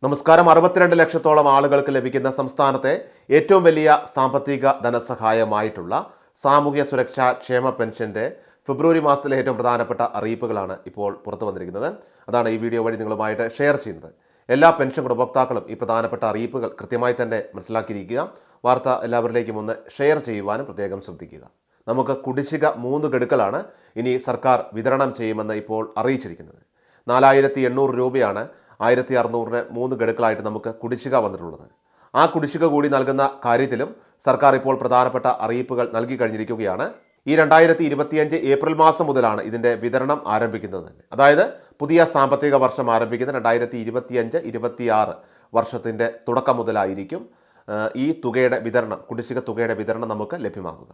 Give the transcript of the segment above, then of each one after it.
നമസ്കാരം. 62 ലക്ഷത്തോളം ആളുകൾക്ക് ലഭിക്കുന്ന സംസ്ഥാനത്തെ ഏറ്റവും വലിയ സാമ്പത്തിക ധനസഹായമായിട്ടുള്ള സാമൂഹ്യ സുരക്ഷാ ക്ഷേമ പെൻഷൻ്റെ ഫെബ്രുവരി മാസത്തിലെ ഏറ്റവും പ്രധാനപ്പെട്ട അറിയിപ്പുകളാണ് ഇപ്പോൾ പുറത്തു വന്നിരിക്കുന്നത്. അതാണ് ഈ വീഡിയോ വഴി നിങ്ങളുമായിട്ട് ഷെയർ ചെയ്യുന്നത്. എല്ലാ പെൻഷൻ ഗുണഭോക്താക്കളും ഈ പ്രധാനപ്പെട്ട അറിയിപ്പുകൾ കൃത്യമായി തന്നെ മനസ്സിലാക്കിയിരിക്കുക. വാർത്ത എല്ലാവരിലേക്കും ഒന്ന് ഷെയർ ചെയ്യുവാനും പ്രത്യേകം ശ്രദ്ധിക്കുക. നമുക്ക് കുടിശ്ശിക 3 ഗഡുക്കളാണ് ഇനി സർക്കാർ വിതരണം ചെയ്യുമെന്ന് ഇപ്പോൾ അറിയിച്ചിരിക്കുന്നത്. 4800 രൂപയാണ് 1600-ന് 3 ഗഡുക്കളായിട്ട് നമുക്ക് കുടിശ്ശിക വന്നിട്ടുള്ളത്. ആ കുടിശ്ശിക കൂടി നൽകുന്ന കാര്യത്തിലും സർക്കാർ ഇപ്പോൾ പ്രധാനപ്പെട്ട അറിയിപ്പുകൾ നൽകി കഴിഞ്ഞിരിക്കുകയാണ്. ഈ 2025 ഏപ്രിൽ മാസം മുതലാണ് ഇതിൻ്റെ വിതരണം ആരംഭിക്കുന്നത് തന്നെ. അതായത് പുതിയ സാമ്പത്തിക വർഷം ആരംഭിക്കുന്ന 2025-26 വർഷത്തിൻ്റെ തുടക്കം മുതലായിരിക്കും ഈ തുകയുടെ വിതരണം, കുടിശ്ശിക തുകയുടെ വിതരണം നമുക്ക് ലഭ്യമാകുക.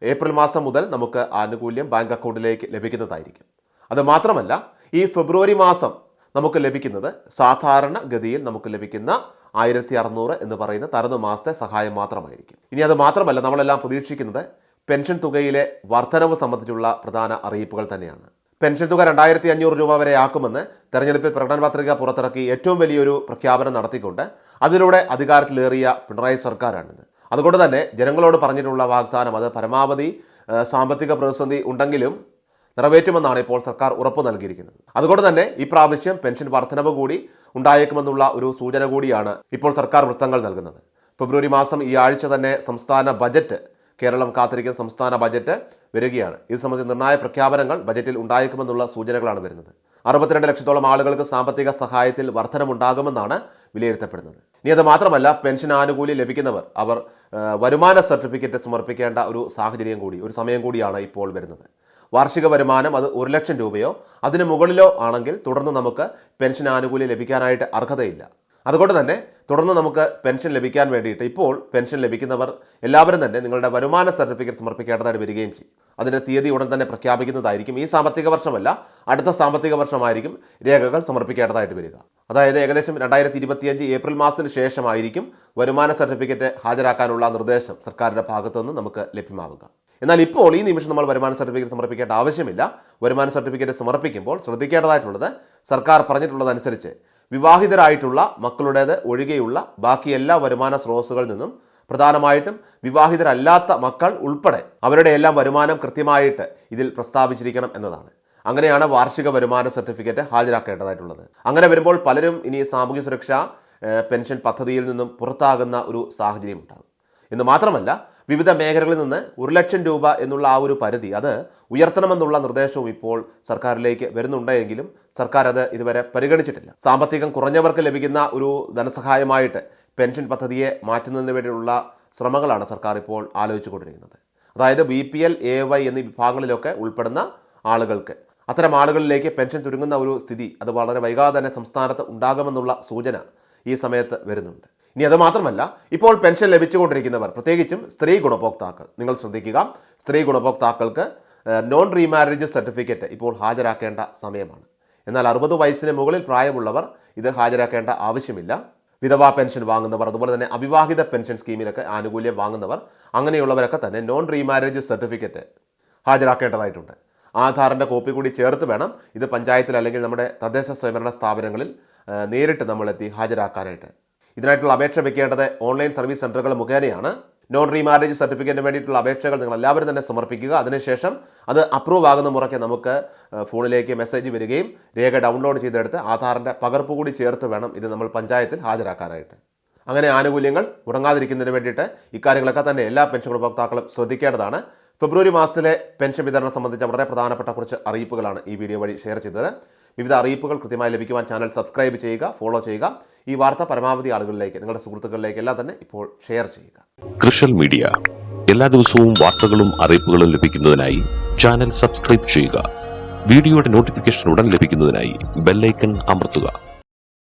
ഏപ്രിൽ മാസം മുതൽ നമുക്ക് ആനുകൂല്യം ബാങ്ക് അക്കൗണ്ടിലേക്ക് ലഭിക്കുന്നതായിരിക്കും. അതുമാത്രമല്ല, ഈ ഫെബ്രുവരി മാസം നമുക്ക് ലഭിക്കുന്നത് സാധാരണ ഗതിയിൽ നമുക്ക് ലഭിക്കുന്ന 1600 എന്ന് പറയുന്ന തനതു മാസത്തെ സഹായം മാത്രമായിരിക്കും. ഇനി അത് മാത്രമല്ല, നമ്മളെല്ലാം പ്രതീക്ഷിക്കുന്നത് പെൻഷൻ തുകയിലെ വർധനവ് സംബന്ധിച്ചുള്ള പ്രധാന അറിയിപ്പുകൾ തന്നെയാണ്. പെൻഷൻ തുക 2500 രൂപ വരെ ആക്കുമെന്ന് തെരഞ്ഞെടുപ്പിൽ പ്രകടന പത്രിക പുറത്തിറക്കി ഏറ്റവും വലിയൊരു പ്രഖ്യാപനം നടത്തിക്കൊണ്ട് അതിലൂടെ അധികാരത്തിലേറിയ പിണറായി സർക്കാരാണിത്. അതുകൊണ്ട് തന്നെ ജനങ്ങളോട് പറഞ്ഞിട്ടുള്ള വാഗ്ദാനം അത് പരമാവധി സാമ്പത്തിക പ്രതിസന്ധി ഉണ്ടെങ്കിലും നിറവേറ്റുമെന്നാണ് ഇപ്പോൾ സർക്കാർ ഉറപ്പ് നൽകിയിരിക്കുന്നത്. അതുകൊണ്ട് തന്നെ ഈ പ്രാവശ്യം പെൻഷൻ വർധനവ് കൂടി ഉണ്ടായേക്കുമെന്നുള്ള ഒരു സൂചന കൂടിയാണ് ഇപ്പോൾ സർക്കാർ വൃത്തങ്ങൾ നൽകുന്നത്. ഫെബ്രുവരി മാസം ഈ ആഴ്ച തന്നെ സംസ്ഥാന ബജറ്റ്, കേരളം കാത്തിരിക്കുന്ന സംസ്ഥാന ബജറ്റ് വരികയാണ്. ഇത് സംബന്ധിച്ച് നിർണായക പ്രഖ്യാപനങ്ങൾ ബജറ്റിൽ ഉണ്ടായേക്കുമെന്നുള്ള സൂചനകളാണ് വരുന്നത്. 62 ലക്ഷത്തോളം ആളുകൾക്ക് സാമ്പത്തിക സഹായത്തിൽ വർധനമുണ്ടാകുമെന്നാണ് വിലയിരുത്തപ്പെടുന്നത്. ഇനി അത് മാത്രമല്ല, പെൻഷൻ ആനുകൂല്യം ലഭിക്കുന്നവർ അവർ വരുമാന സർട്ടിഫിക്കറ്റ് സമർപ്പിക്കേണ്ട ഒരു സാഹചര്യം കൂടി, ഒരു സമയം കൂടിയാണ് ഇപ്പോൾ വരുന്നത്. വാർഷിക വരുമാനം അത് 1 ലക്ഷം രൂപയോ അതിന് മുകളിലോ ആണെങ്കിൽ തുടർന്ന് നമുക്ക് പെൻഷൻ ആനുകൂല്യം ലഭിക്കാനായിട്ട് അർഹതയില്ല. അതുകൊണ്ട് തന്നെ തുടർന്ന് നമുക്ക് പെൻഷൻ ലഭിക്കാൻ വേണ്ടിയിട്ട് ഇപ്പോൾ പെൻഷൻ ലഭിക്കുന്നവർ എല്ലാവരും തന്നെ നിങ്ങളുടെ വരുമാന സർട്ടിഫിക്കറ്റ് സമർപ്പിക്കേണ്ടതായിട്ട് വരികയും ചെയ്യും. അതിൻ്റെ തീയതി ഉടൻ തന്നെ പ്രഖ്യാപിക്കുന്നതായിരിക്കും. ഈ സാമ്പത്തിക വർഷമല്ല, അടുത്ത സാമ്പത്തിക വർഷമായിരിക്കും രേഖകൾ സമർപ്പിക്കേണ്ടതായിട്ട് വരിക. അതായത് ഏകദേശം 2025 ഏപ്രിൽ മാസത്തിന് ശേഷമായിരിക്കും വരുമാന സർട്ടിഫിക്കറ്റ് ഹാജരാക്കാനുള്ള നിർദ്ദേശം സർക്കാരിൻ്റെ ഭാഗത്തുനിന്ന് നമുക്ക് ലഭ്യമാവുക. എന്നാൽ ഇപ്പോൾ ഈ നിമിഷം നമ്മൾ വരുമാന സർട്ടിഫിക്കറ്റ് സമർപ്പിക്കേണ്ട ആവശ്യമില്ല. വരുമാന സർട്ടിഫിക്കറ്റ് സമർപ്പിക്കുമ്പോൾ ശ്രദ്ധിക്കേണ്ടതായിട്ടുള്ളത്, സർക്കാർ പറഞ്ഞിട്ടുള്ളതനുസരിച്ച് വിവാഹിതരായിട്ടുള്ള മക്കളുടേത് ഒഴികെയുള്ള ബാക്കി എല്ലാ വരുമാന സ്രോതസ്സുകളിൽ നിന്നും, പ്രധാനമായിട്ടും വിവാഹിതരല്ലാത്ത മക്കൾ ഉൾപ്പെടെ അവരുടെ എല്ലാം വരുമാനം കൃത്യമായിട്ട് ഇതിൽ പ്രസ്താവിച്ചിരിക്കണം എന്നതാണ്. അങ്ങനെയാണ് വാർഷിക വരുമാന സർട്ടിഫിക്കറ്റ് ഹാജരാക്കേണ്ടതായിട്ടുള്ളത്. അങ്ങനെ വരുമ്പോൾ പലരും ഇനി സാമൂഹ്യ സുരക്ഷാ പെൻഷൻ പദ്ധതിയിൽ നിന്നും പുറത്താകുന്ന ഒരു സാഹചര്യം ഉണ്ടാകും. എന്ന് മാത്രമല്ല, വിവിധ മേഖലകളിൽ നിന്ന് 1 ലക്ഷം രൂപ എന്നുള്ള ആ ഒരു പരിധി അത് ഉയർത്തണമെന്നുള്ള നിർദ്ദേശവും ഇപ്പോൾ സർക്കാരിലേക്ക് വരുന്നുണ്ടെങ്കിലും സർക്കാർ അത് ഇതുവരെ പരിഗണിച്ചിട്ടില്ല. സാമ്പത്തികം കുറഞ്ഞവർക്ക് ലഭിക്കുന്ന ഒരു ധനസഹായമായിട്ട് പെൻഷൻ പദ്ധതിയെ മാറ്റുന്നതിന് വേണ്ടിയുള്ള ശ്രമങ്ങളാണ് സർക്കാർ ഇപ്പോൾ ആലോചിച്ചുകൊണ്ടിരിക്കുന്നത്. അതായത് BPL, AY എന്നീ വിഭാഗങ്ങളിലൊക്കെ ഉൾപ്പെടുന്ന ആളുകൾക്ക്, അത്തരം ആളുകളിലേക്ക് പെൻഷൻ ചുരുങ്ങുന്ന ഒരു സ്ഥിതി അത് വളരെ വൈകാതെ തന്നെ സംസ്ഥാനത്ത് ഉണ്ടാകുമെന്നുള്ള സൂചന ഈ സമയത്ത് വരുന്നുണ്ട്. ഇനി അത് മാത്രമല്ല, ഇപ്പോൾ പെൻഷൻ ലഭിച്ചുകൊണ്ടിരിക്കുന്നവർ, പ്രത്യേകിച്ചും സ്ത്രീ ഗുണഭോക്താക്കൾ, നിങ്ങൾ ശ്രദ്ധിക്കുക, സ്ത്രീ ഗുണഭോക്താക്കൾക്ക് നോൺ റീമാരേജ് സർട്ടിഫിക്കറ്റ് ഇപ്പോൾ ഹാജരാക്കേണ്ട സമയമാണ്. എന്നാൽ 60 വയസ്സിന് മുകളിൽ പ്രായമുള്ളവർ ഇത് ഹാജരാക്കേണ്ട ആവശ്യമില്ല. വിധവാ പെൻഷൻ വാങ്ങുന്നവർ, അതുപോലെ തന്നെ അവിവാഹിത പെൻഷൻ സ്കീമിലൊക്കെ ആനുകൂല്യം വാങ്ങുന്നവർ, അങ്ങനെയുള്ളവരൊക്കെ തന്നെ നോൺ റീമാരേജ് സർട്ടിഫിക്കറ്റ് ഹാജരാക്കേണ്ടതായിട്ടുണ്ട്. ആധാറിൻ്റെ കോപ്പി കൂടി ചേർത്ത് വേണം ഇത് പഞ്ചായത്തിൽ അല്ലെങ്കിൽ നമ്മുടെ തദ്ദേശ സ്വയംഭരണ സ്ഥാപനങ്ങളിൽ നേരിട്ട് നമ്മളെത്തി ഹാജരാക്കാനായിട്ട്. ഇതിനായിട്ടുള്ള അപേക്ഷ വെക്കേണ്ടത് ഓൺലൈൻ സർവീസ് സെൻ്ററുകൾ മുഖേനയാണ്. നോൺ റീമാരേജ് സർട്ടിഫിക്കറ്റിന് വേണ്ടിയിട്ടുള്ള അപേക്ഷകൾ നിങ്ങൾ എല്ലാവരും തന്നെ സമർപ്പിക്കുക. അതിനുശേഷം അത് അപ്രൂവ് ആകുന്ന മുറയ്ക്ക് നമുക്ക് ഫോണിലേക്ക് മെസ്സേജ് വരികയും രേഖ ഡൗൺലോഡ് ചെയ്തെടുത്ത് ആധാറിൻ്റെ പകർപ്പ് കൂടി ചേർത്ത് വേണം ഇത് നമ്മൾ പഞ്ചായത്തിൽ ഹാജരാക്കാനായിട്ട്. അങ്ങനെ ആനുകൂല്യങ്ങൾ മുടങ്ങാതിരിക്കുന്നതിന് വേണ്ടിയിട്ട് ഇക്കാര്യങ്ങളൊക്കെ തന്നെ എല്ലാ പെൻഷൻ ഉപഭോക്താക്കളും ശ്രദ്ധിക്കേണ്ടതാണ്. ഫെബ്രുവരി മാസത്തിലെ പെൻഷൻ വിതരണം സംബന്ധിച്ച വളരെ പ്രധാനപ്പെട്ട കുറച്ച് അറിയിപ്പുകളാണ് ഈ വീഡിയോ വഴി ഷെയർ ചെയ്തത്. വിവിധ അറിയിപ്പുകൾ കൃത്യമായി ലഭിക്കുവാൻ ചാനൽ സബ്സ്ക്രൈബ് ചെയ്യുക, ഫോളോ ചെയ്യുക. ഈ വാർത്ത പരമാവധി ആളുകളിലേക്ക്, നിങ്ങളുടെ സുഹൃത്തുക്കളിലേക്ക് എല്ലാം തന്നെ ഇപ്പോൾ ഷെയർ ചെയ്യുക. കൃഷൽ മീഡിയ എല്ലാ ദിവസവും വാർത്തകളും അറിയിപ്പുകളും ലഭിക്കുന്നതിനായി ചാനൽ സബ്സ്ക്രൈബ് ചെയ്യുക. വീഡിയോയുടെ നോട്ടിഫിക്കേഷൻ ഉടൻ ലഭിക്കുന്നതിനായി ബെല്ലൈക്കൺ അമർത്തുക.